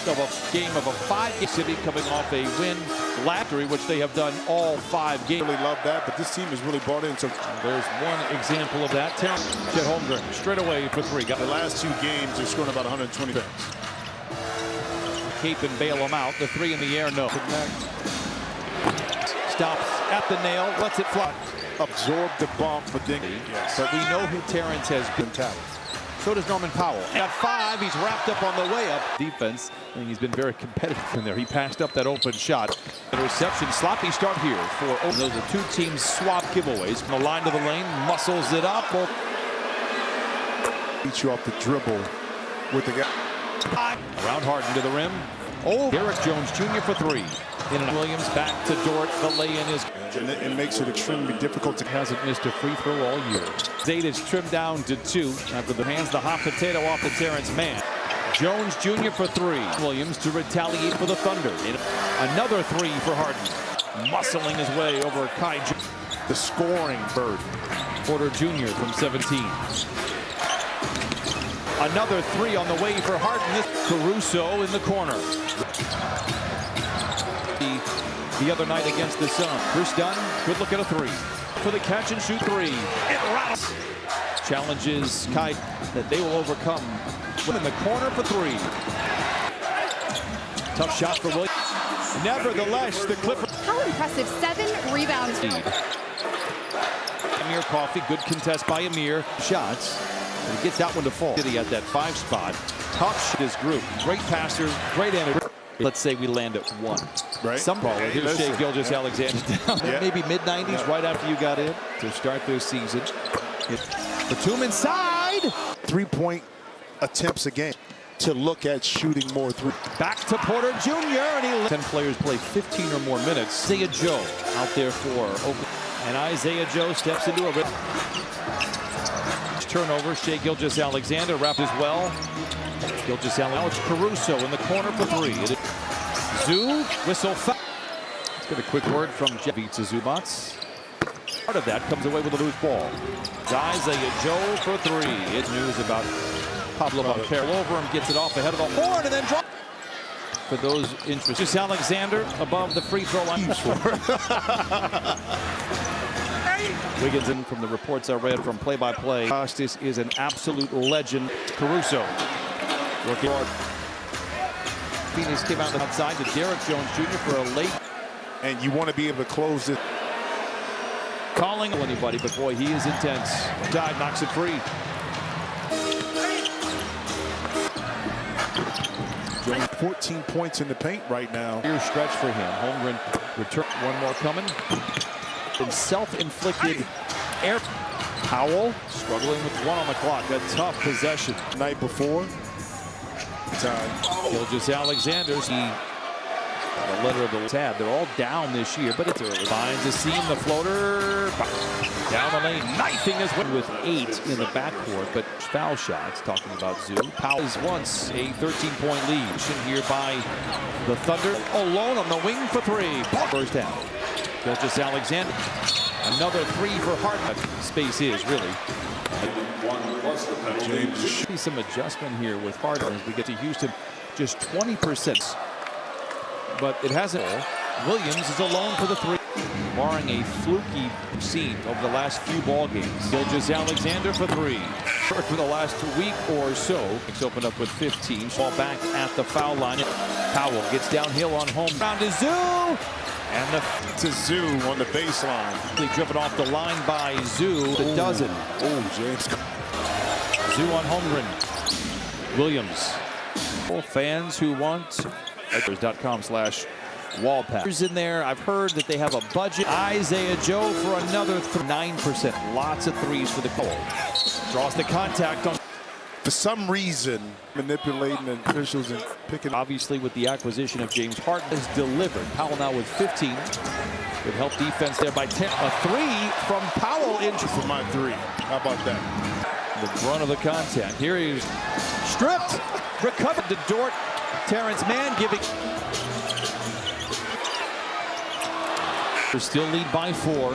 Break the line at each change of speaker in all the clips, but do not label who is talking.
of a game of a 5-game city coming off a win lottery, which they have done all 5 games.
Really love that, but this team has really bought in. So
there's one example of that. Chet Holmgren straight away for 3.
The last 2 games, they're scoring about 120 points.
Cape and bail him out. The 3 in the air, no. Stops at the nail, lets it fly.
Absorb the bump, but then
But we know who Terrence has been.
talent.
So does Norman Powell. At 5, he's wrapped up on the way up. Defense, I think he's been very competitive in there. He passed up that open shot. The reception, sloppy start here for those are 2 teams swap giveaways. From the line to the lane, muscles it up.
Beat you off the dribble with the guy.
Around Harden to the rim. Oh, Derek Jones Jr. for 3. In and Williams back to Dort. The lay-in is.
And it makes it extremely difficult to.
Hasn't missed a free throw all year. Zayt is trimmed down to 2 after the hands the hot potato off the Terrence man. Jones Jr. for 3. Williams to retaliate for the Thunder. Another 3 for Harden. Muscling his way over Kai.
The scoring bird.
Porter Jr. from 17. Another 3 on the way for Harden. Caruso in the corner. The other night against the Sun. Chris Dunn, good look at a 3. For the catch and shoot 3. It rattles. Challenges Kai that they will overcome. In the corner for 3. Tough shot for Williams. Nevertheless, the Clippers.
How impressive, 7 rebounds.
Amir Coffey, good contest by Amir. Shots. And he gets that one to fall. At that 5 spot. Tough his group. Great passer, great energy. Let's say we land at 1.
Right.
Some baller. Here's Shai Gilgeous-Alexander down maybe mid-90s right after you got in to start their season. Batum inside.
3-point attempts a game to look at shooting more 3.
Back to Porter Jr. and 10 players play 15 or more minutes. Isaiah Joe out there for Oakland. And Isaiah Joe steps into a turnover. Shai Gilgeous-Alexander wrapped as well. Gilgeous-Alexander. It's Caruso in the corner for 3. Zoo, whistle foul. Let's get a quick word from Jevitsa Zubats. Part of that comes away with a loose ball. Isaiah Joe for 3. It's news about Pablo Montero over him, gets it off ahead of the horn, and then drop. For those interested, Alexander above the free throw line. Wiggins in from the reports I read from play-by-play. Costas is an absolute legend. Caruso working hard. Phoenix came out outside to Derek Jones Jr. for a late.
And you want to be able to close it.
Calling anybody, but boy, he is intense. Dive knocks it free.
Jones 14 points in the paint right now.
Here stretch for him. Holmgren return. One more coming. And self-inflicted air. Powell struggling with 1 on the clock. A tough possession.
Night before.
Gilgeous-Alexander. The letter of the tab. They're all down this year, but it's early. Finds a seam, the floater. Down the lane, knifing his way with 8 in the backcourt, but foul shots, talking about Zoo. Powell is once a 13-point lead. Here by the Thunder. Alone on the wing for 3. First half. Gilgeous-Alexander. Another 3 for Harden. Space is really. See some adjustment here with Harden as we get to Houston. Just 20%. But it hasn't. Williams is alone for the 3. Barring a fluky scene over the last few ball games. Gilgeous-Alexander for 3. For the last week or so. It's opened up with 15. Ball back at the foul line. Powell gets downhill on home. Round to Zoo. And
to Zoo on the baseline.
Driven off the line by Zoo. A dozen.
Oh, James.
Zoo on Holmgren. Williams. Fans who want .com/wallpaper in there. I've heard that they have a budget. Isaiah Joe for another 9%. Lots of 3s for the Cold. Draws the contact on.
For some reason, manipulating the officials and picking.
Obviously, with the acquisition of James Harden, has delivered. Powell now with 15. Good help defense there by 10. A 3 from Powell into
for my 3. How about that?
The brunt of the contact. Here he is stripped. Recovered to Dort. Terrence Mann giving. They still lead by 4.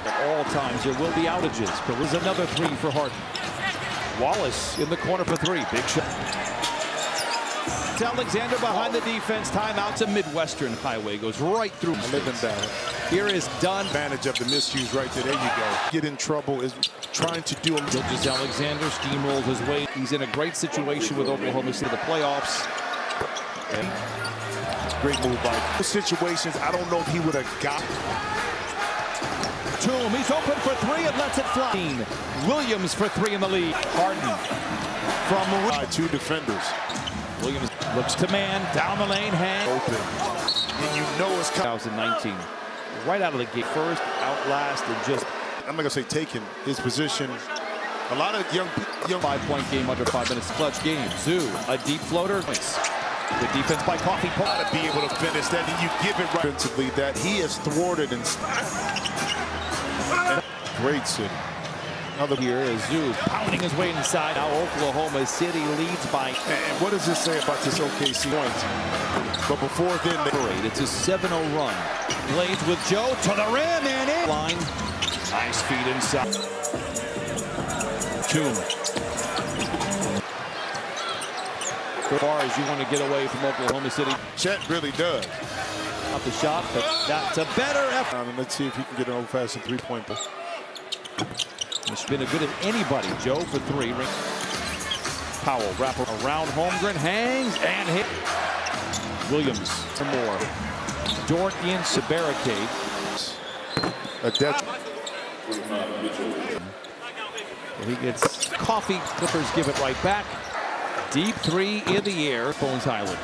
At all times, there will be outages. But there's another 3 for Harden. Wallace in the corner for 3. Big shot. Alexander behind the defense. Timeout. A Midwestern highway goes right through.
Living down.
Here is Dunn.
Advantage of the misuse right there. There you go. Get in trouble is trying to do a
Gilgeous Alexander steamrolled his way. He's in a great situation with Oklahoma City, the playoffs. And
great move by situations. I don't know if he would have got.
Toom, he's open for three and lets it fly. Williams for three in the lead. Harden from
two defenders.
Williams looks to man down the lane, hang
open, and you know it's
2019. Right out of the gate, first, out last, and just.
I'm not gonna say taking his position. A lot of young
5-point game under 5 minutes. Clutch game. Zoo, a deep floater. Good defense by Coffee.
To be able to finish that, and you give it right defensively that he has thwarted and great city.
Another here is Zoo pounding his way inside. Now Oklahoma City leads by.
And what does this say about this OKC point? But before then,
it's a 7-0 run. Blades with Joe to the rim and in. Line. Nice feed inside. Toom. As far as you want to get away from Oklahoma City.
Chet really does.
Not the shot, but that's a better effort.
And let's see if he can get an old-fashioned three-pointer.
He's been as good as anybody. Joe for three. Powell wrap around Holmgren, hangs and hit. Williams some more. Dort into barricade. He gets Coffee. Clippers give it right back. Deep three in the air. Bones Highland.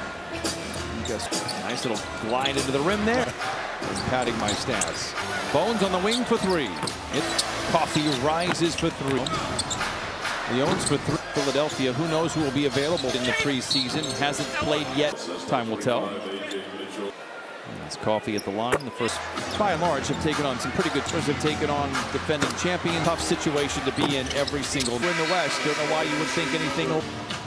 Nice little glide into the rim there. Just padding my stats. Bones on the wing for three. Coffee rises for three. Leones for three. Philadelphia. Who knows who will be available in the preseason? Hasn't played yet. Time will tell. It's Coffee at the line. The first, by and large, have taken on some pretty good tours. Have taken on defending champion. Tough situation to be in every single. We're in the West. Don't know why you would think anything.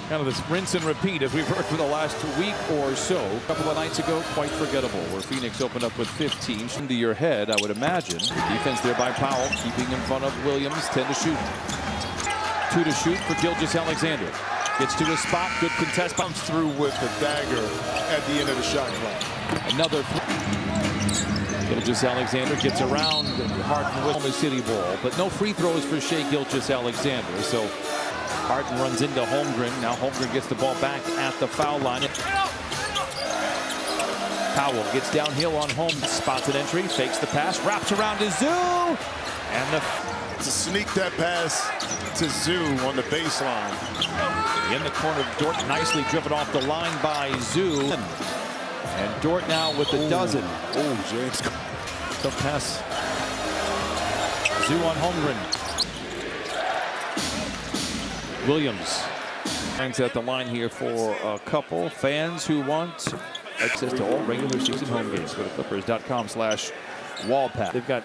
Kind of this rinse and repeat as we've heard for the last week or so. A couple of nights ago, quite forgettable, where Phoenix opened up with 15. Into your head, I would imagine. Defense there by Powell, keeping in front of Williams. 10 to shoot. 2 to shoot for Gilgeous Alexander. Gets to his spot. Good contest.
Comes through with the dagger at the end of the shot clock.
Another three. Gilgeous Alexander gets around Harden with the City ball, but no free throws for Shai Gilgeous Alexander. So Harden runs into Holmgren. Now Holmgren gets the ball back at the foul line. Powell gets downhill on Holmes. Spots an entry, fakes the pass, wraps around to Zoo. And
to sneak that pass to Zoo on the baseline.
In the corner, Dort nicely driven off the line by Zoo. And Dort now with the dozen.
Oh, James.
The pass. Zoo on Holmgren. Williams. Hangs at the line here for a couple. Fans who want access to all regular season home games. Go to clippers.com/wallpack. They've got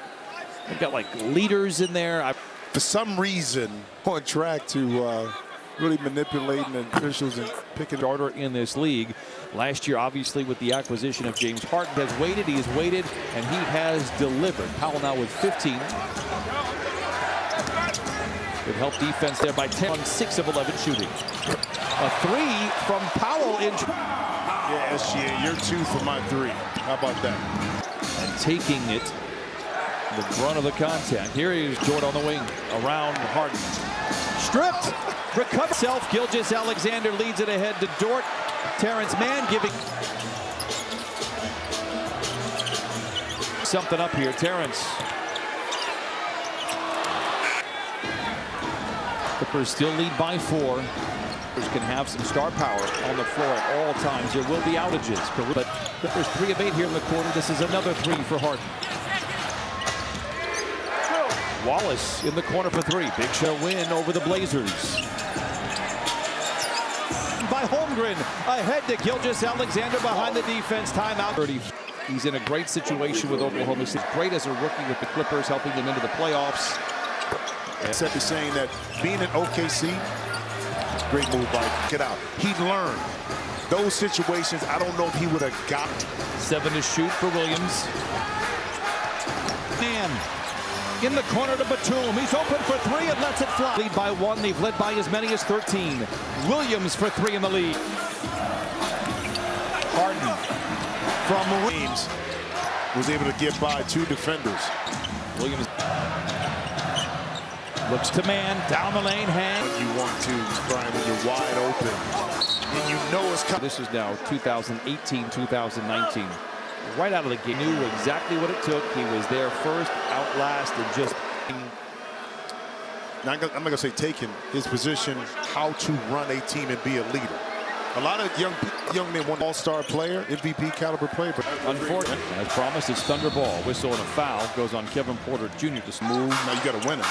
like leaders in there.
For some reason, on track to really manipulating the officials and picking
starter in this league. Last year, obviously, with the acquisition of James Harden, he has waited, and he has delivered. Powell now with 15. Good help defense there by 10 on 6 of 11 shooting. A three from Powell in.
Yeah, SGA, you're 2 for my 3. How about that?
And taking it, the brunt of the contact. Here is Jordan on the wing around Harden. Stripped. Recover self. Gilgeous Alexander leads it ahead to Dort. Terrence Mann giving something up here. Terrence. Clippers still lead by 4. Clippers can have some star power on the floor at all times. There will be outages, but Clippers 3 of 8 here in the quarter. This is another 3 for Harden. Wallace in the corner for 3. Big Show win over the Blazers. By Holmgren, ahead to Gilgeous Alexander behind the defense. Timeout. He's in a great situation with Oklahoma City. Great as a rookie with the Clippers, helping them into the playoffs.
Except he's saying that being in OKC, great move by get out. He learned those situations. I don't know if he would have got
7 to shoot for Williams. Man. In the corner to Batum. He's open for 3 and lets it fly. Lead by 1. They've led by as many as 13. Williams for 3 in the lead.
Harden from Marines was able to get by two defenders.
Williams looks to man, down the lane, hand.
You want to, Brian, when you're wide open, and you know it's coming.
This is now 2018, 2019. Right out of the gate, knew exactly what it took. He was there first, out last, and just...
Now, I'm not going to say taking his position, how to run a team and be a leader. A lot of young men want all-star player, MVP caliber player, but
unfortunate. As promised, it's Thunder ball. Whistle and a foul goes on Kevin Porter Jr. to smooth.
Now you got to win it.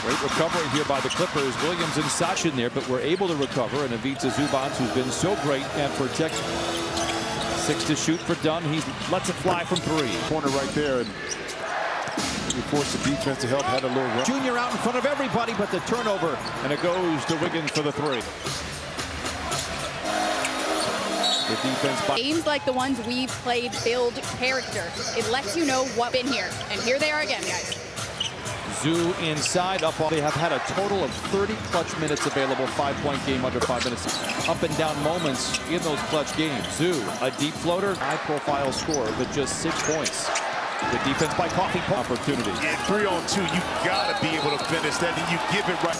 Great recovery here by the Clippers. Williams and Sach in there, but we're able to recover. And Ivica Zubac, who's been so great at protecting. 6 to shoot for Dunn. He lets it fly from 3.
Corner right there, and he forced the defense to help. Had a little run.
Junior out in front of everybody, but the turnover, and it goes to Wiggins for the 3. The defense by
Games like the ones we've played build character. It lets you know what's been here. And here they are again, guys.
Zoo inside, up all. They have had a total of 30 clutch minutes available. 5-point game under 5 minutes. Up and down moments in those clutch games. Zoo, a deep floater, high-profile score, but just 6 points. The defense by Coffee opportunity.
Yeah, 3-on-2, you got to be able to finish that, and you give it right.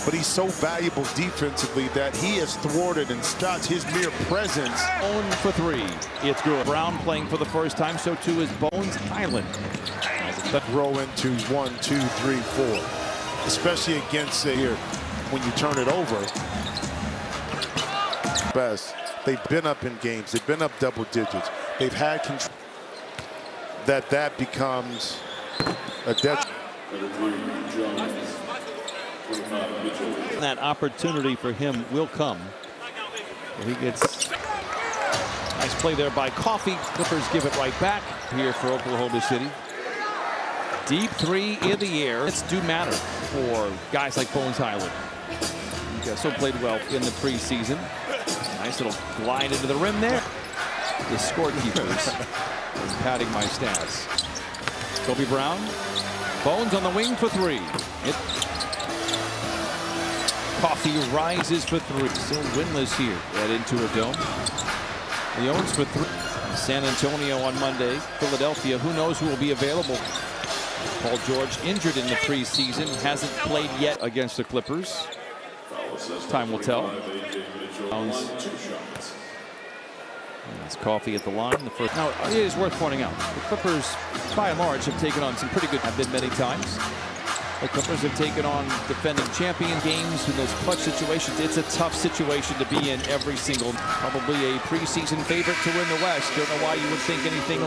But he's so valuable defensively that he has thwarted and stopped his mere presence.
Own for 3. It's good. Brown playing for the first time, so too is Bones Highland.
That roll into 1, 2, 3, 4. Especially against here when you turn it over. Best. They've been up in games. They've been up double digits. They've had control. That becomes a death.
That opportunity for him will come. He gets nice play there by Coffee. Clippers give it right back here for Oklahoma City. Deep 3 in the air. It's do matter for guys like Bones Highland. He also played well in the preseason. Nice little glide into the rim there. The scorekeepers is padding my stats. Kobe Brown. Bones on the wing for 3. Coffee rises for 3. Still winless here. Head into a dome. Leones for 3. San Antonio on Monday. Philadelphia. Who knows who will be available? Paul George injured in the preseason. Hasn't played yet against the Clippers. Time will tell. It's Coffee at the line. The first. Now, it is worth pointing out, the Clippers, by and large, have taken on some pretty good, have been many times. The Clippers have taken on defending champion games in those clutch situations. It's a tough situation to be in every single, probably a preseason favorite to win the West. Don't know why you would think anything